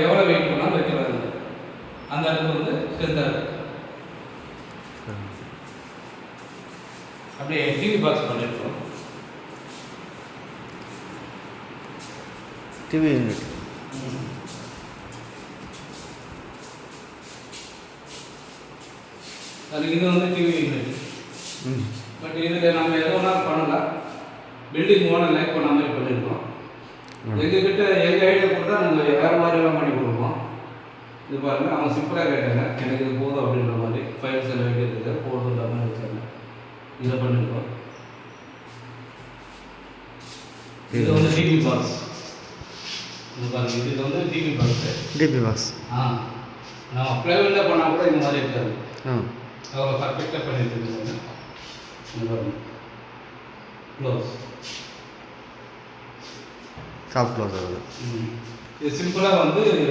எவ்வளோ வெயிட் பண்ணாலும் வைக்கிறாங்க. அந்த இடத்துல வந்து ஸ்ட்ரென்த்தாக இருக்குது. அப்படியே டிவி பாக்ஸ் பண்ணியிருக்கோம். டிவி யூனிட் அது இது வந்து டிவி யூனிட். பட் இதில் நம்ம எது வேணாலும் பண்ணலாம். பில்டிங் ஓனர் லைக் பண்ண மாதிரி பண்ணியிருக்கோம். எங்ககிட்ட எங்கள் ஐடியா கொடுத்தா நாங்கள் வேறு மாதிரிலாம் பண்ணி கொடுப்போம். இது பாருங்கள், அவங்க சிம்பிளாக கேட்டாங்க, எனக்கு இது போதும் அப்படின்ற மாதிரி. ஃபைல்ஸ் எல்லாம் வேண்டியது போதுன்ற மாதிரி வச்சாங்க. இதை பண்ணியிருக்கோம். இது வந்து டிவி பாக்ஸ். இது பாருங்கள், இது வந்து டிவி பாக்ஸு. டிபி பாக்ஸ் நம்ம ப்ளைவுட்டில் பண்ணால் கூட இந்த மாதிரி இருக்காது. அவ்வளோ பர்ஃபெக்டாக பண்ணியிருக்கோம். இது பாருங்கள், க்ளோஸ், சாஃப்ட் க்ளோஸ் ஆகுது. இது சிம்பிளாக வந்து